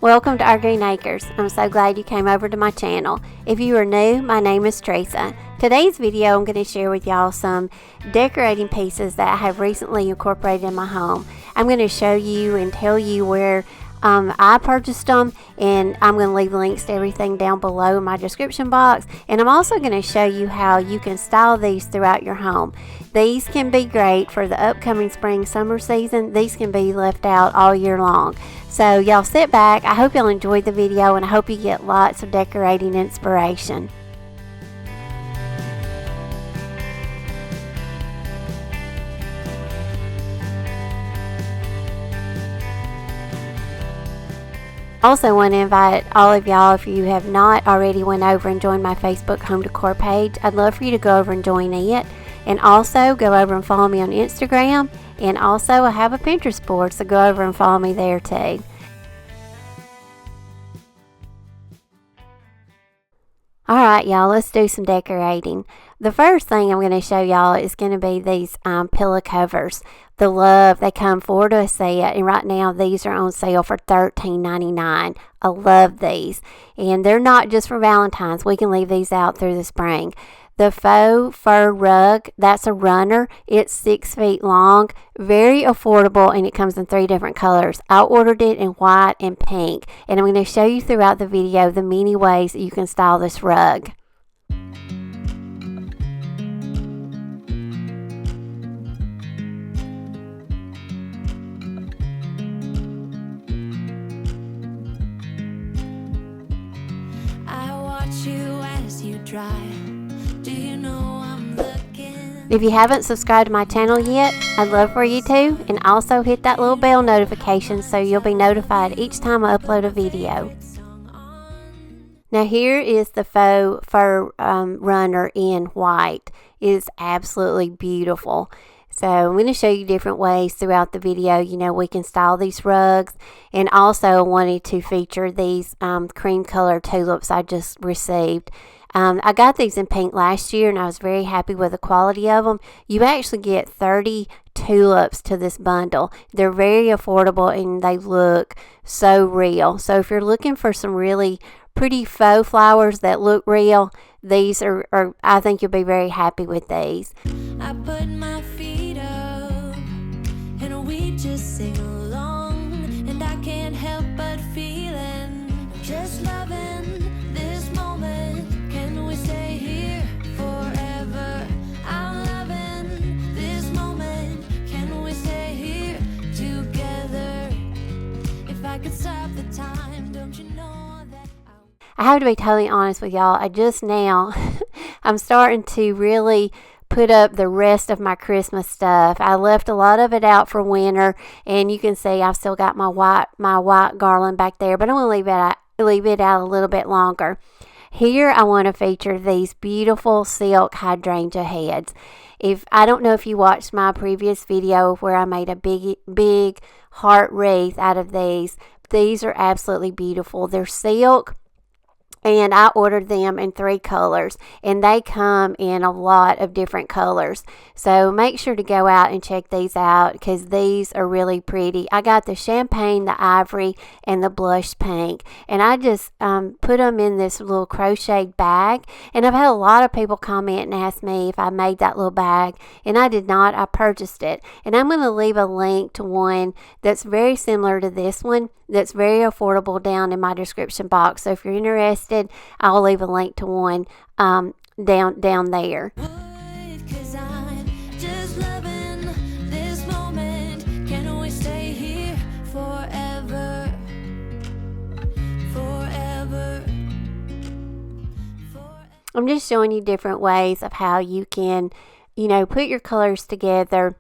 Welcome to our Green Acres. I'm so glad you came over to my channel. If you are new, my name is Teresa. Today's video I'm going to share with y'all some decorating pieces that I have recently incorporated in my home. I'm going to show you and tell you where I purchased them, and I'm going to leave links to everything down below in my description box. And I'm also going to show you how you can style these throughout your home. These can be great for the upcoming spring-summer season. These can be left out all year long. So y'all sit back. I hope y'all enjoyed the video, and I hope you get lots of decorating inspiration. Also want to invite all of y'all, if you have not already went over and joined my Facebook home decor page, I'd love for you to go over and join it. And also go over and follow me on Instagram. And also I have a Pinterest board, so go over and follow me there too. Alright y'all, let's do some decorating. The first thing I'm going to show y'all is going to be these pillow covers. The Love, they come 4 to a set, and right now these are on sale for $13.99. I love these. And they're not just for Valentines. We can leave these out through the spring. The Faux Fur Rug, that's a runner. It's 6 feet long, very affordable, and it comes in 3 different colors. I ordered it in white and pink, and I'm going to show you throughout the video the many ways that you can style this rug. I watch you as you drive. If you haven't subscribed to my channel yet, I'd love for you to, and also hit that little bell notification so you'll be notified each time I upload a video. Now here is the Faux Fur runner in white. It is absolutely beautiful. So I'm going to show you different ways throughout the video, we can style these rugs. And also I wanted to feature these cream color tulips I just received. I got these in pink last year, and I was very happy with the quality of them. You actually get 30 tulips to this bundle. They're very affordable, and they look so real. So if you're looking for some really pretty faux flowers that look real, these are I think you'll be very happy with these. I put my feet up, and we just sing along, and I can't help but feeling, just loving this moment. Can we stay here forever? I'm loving this moment. Can we stay here together? If I could stop the time, don't you know that I have to be totally honest with y'all. I just now, I'm starting to really put up the rest of my Christmas stuff. I left a lot of it out for winter, and you can see I've still got my white garland back there, but I'm going to leave it out a little bit longer. Here I want to feature these beautiful silk hydrangea heads. I don't know if you watched my previous video where I made a big heart wreath out of these. These are absolutely beautiful. They're silk, and I ordered them in 3 colors, and they come in a lot of different colors. So make sure to go out and check these out, because these are really pretty. I got the champagne, the ivory, and the blush pink, and I just put them in this little crocheted bag. And I've had a lot of people comment and ask me if I made that little bag, and I did not. I purchased it, and I'm going to leave a link to one that's very similar to this one, that's very affordable, down in my description box. So if you're interested, I'll leave a link to one down there. Cause I'm just loving this moment. Can we stay here forever? Forever. I'm just showing you different ways of how you can, put your colors together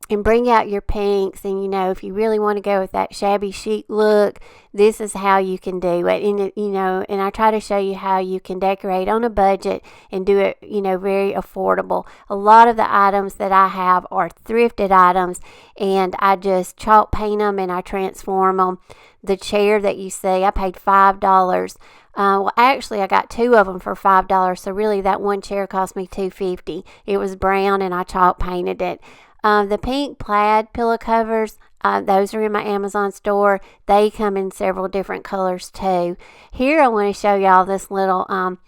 and bring out your pinks. And if you really want to go with that shabby chic look, this is how you can do it. And I try to show you how you can decorate on a budget and do it very affordable. A lot of the items that I have are thrifted items, and I just chalk paint them and I transform them. The chair that you see, I paid $5. Well, actually I got 2 of them for $5, so really that one chair cost me $2.50. It was brown and I chalk painted it. The pink plaid pillow covers, those are in my Amazon store. They come in several different colors too. Here I want to show y'all this little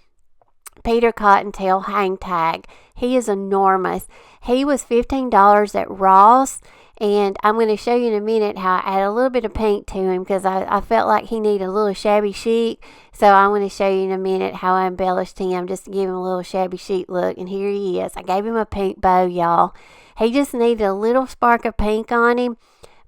Peter Cottontail hang tag. He is enormous. He was $15 at Ross. And I'm going to show you in a minute how I add a little bit of pink to him because I felt like he needed a little shabby chic. So I'm going to show you in a minute how I embellished him just to give him a little shabby chic look. And here he is. I gave him a pink bow, y'all. He just needed a little spark of pink on him.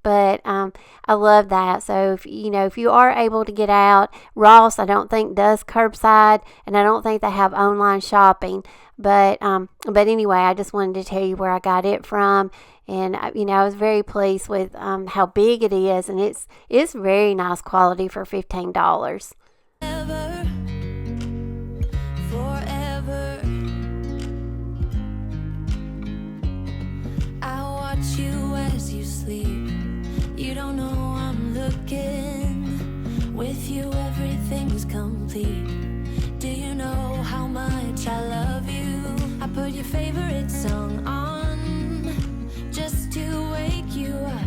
But I love that. So if you are able to get out, Ross I don't think does curbside, and I don't think they have online shopping. But anyway, I just wanted to tell you where I got it from. And I was very pleased with how big it is, and it's very nice quality for $15. Forever, I watch you as you sleep. You don't know I'm looking. With you, everything's complete. Do you know how much I love you? I put your favorite song on just to wake you up.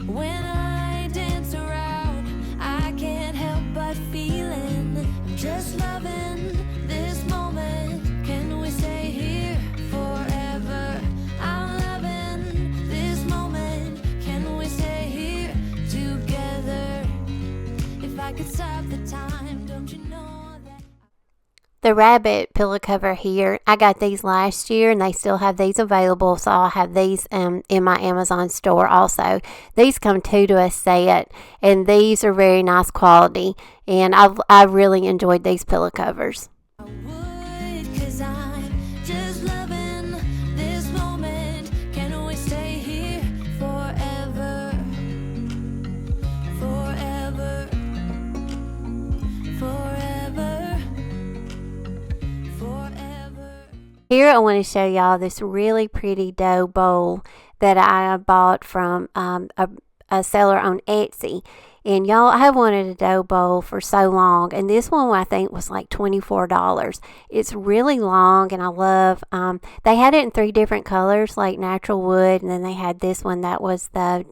When I dance around, I can't help but feeling I'm just loving this moment. Can we stay here forever? I'm loving this moment. Can we stay here together? If I could stop the time, don't you know? The rabbit pillow cover here, I got these last year and they still have these available, so I'll have these in my Amazon store also. These come two to a set, and these are very nice quality, and I really enjoyed these pillow covers. I would, 'cause I'm just loving this moment. Can we stay here forever? Forever. Forever. Forever. Here I want to show y'all this really pretty dough bowl that I bought from a seller on Etsy. And y'all, I have wanted a dough bowl for so long, and this one I think was like $24. It's really long, and I love, they had it in 3 different colors, like natural wood, and then they had this one that was the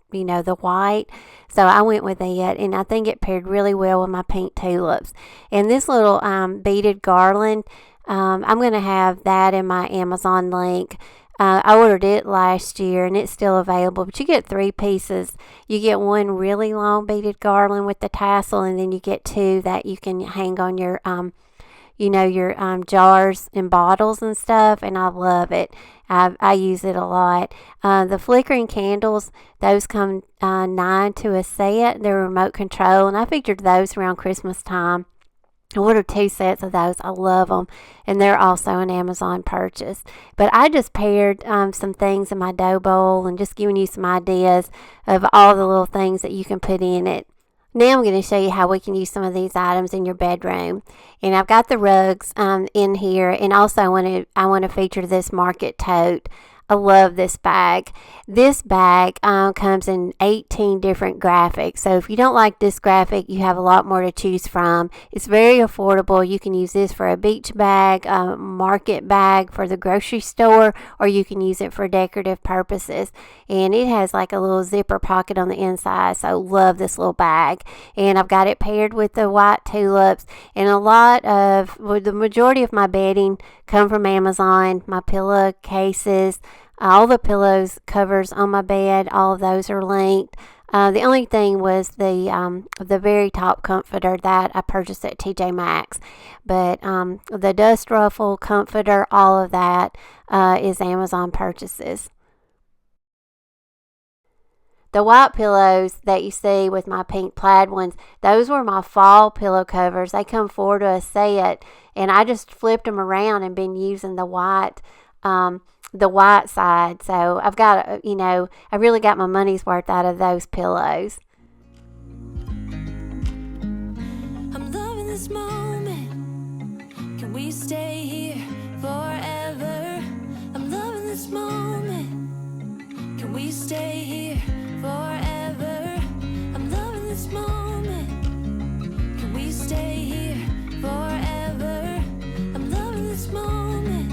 white. So I went with it, and I think it paired really well with my pink tulips. And this little beaded garland, I'm going to have that in my Amazon link. I ordered it last year and it's still available, but you get 3 pieces. You get one really long beaded garland with the tassel, and then you get 2 that you can hang on your jars and bottles and stuff, and I love it. I use it a lot. The flickering candles, those come 9 to a set. They're remote control, and I figured those around Christmas time. I ordered 2 sets of those. I love them, and they're also an Amazon purchase. But I just paired some things in my dough bowl and just giving you some ideas of all the little things that you can put in it. Now I'm going to show you how we can use some of these items in your bedroom. And I've got the rugs in here, and also I want to feature this market tote. I love this bag. This bag comes in 18 different graphics. So if you don't like this graphic, you have a lot more to choose from. It's very affordable. You can use this for a beach bag, a market bag for the grocery store, or you can use it for decorative purposes. And it has like a little zipper pocket on the inside. So love this little bag. And I've got it paired with the white tulips. And the majority of my bedding come from Amazon. My pillowcases, all the pillows covers on my bed, all of those are linked. The only thing was the very top comforter that I purchased at TJ Maxx. But the dust ruffle comforter, all of that is Amazon purchases. The white pillows that you see with my pink plaid ones, those were my fall pillow covers. They come 4 to a set, and I just flipped them around and been using the white side. So I've got, I really got my money's worth out of those pillows. I'm loving this moment. Can we stay here forever? I'm loving this moment. Can we stay here forever? I'm loving this moment. Can we stay here forever? I'm loving this moment.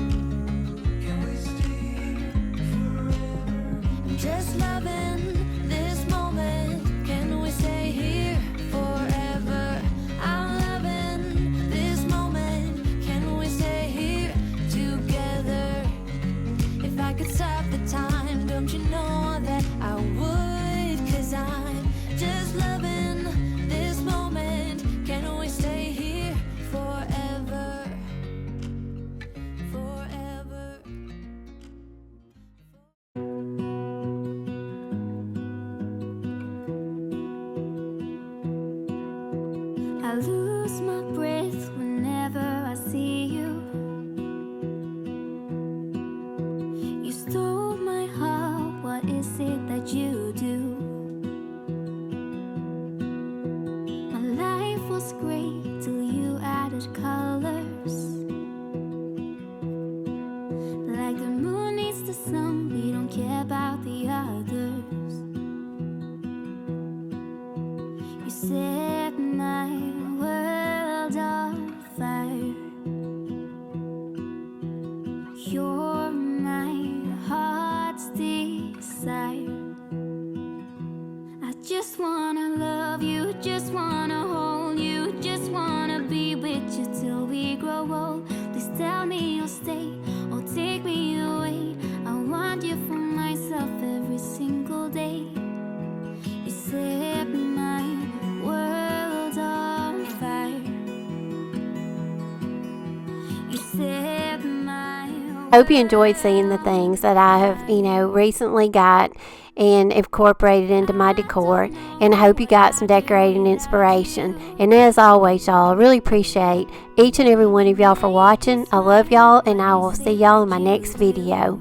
Can we stay here forever? just loving this moment. Can we stay here forever? I'm loving this moment. Can we stay here together? If I could stop the time, don't you know that I would? 'Cause I'm just loving this moment. Can we stay here forever? Forever. I lose my breath whenever I see you. You stole my heart, what is it that you do? My life was great till you added colors. Like the moon needs the sun, we don't care about the others. You set my world on fire. You're my heart's desire. I just wanna love you, just wanna hold you, just wanna be with you till we grow old. Please tell me you'll stay or take me away. I want you for myself every single day. You set my world on fire. You set my Hope you enjoyed seeing the things that I have, recently got and incorporated into my decor. And I hope you got some decorating inspiration. And as always, y'all, I really appreciate each and every one of y'all for watching. I love y'all, and I will see y'all in my next video.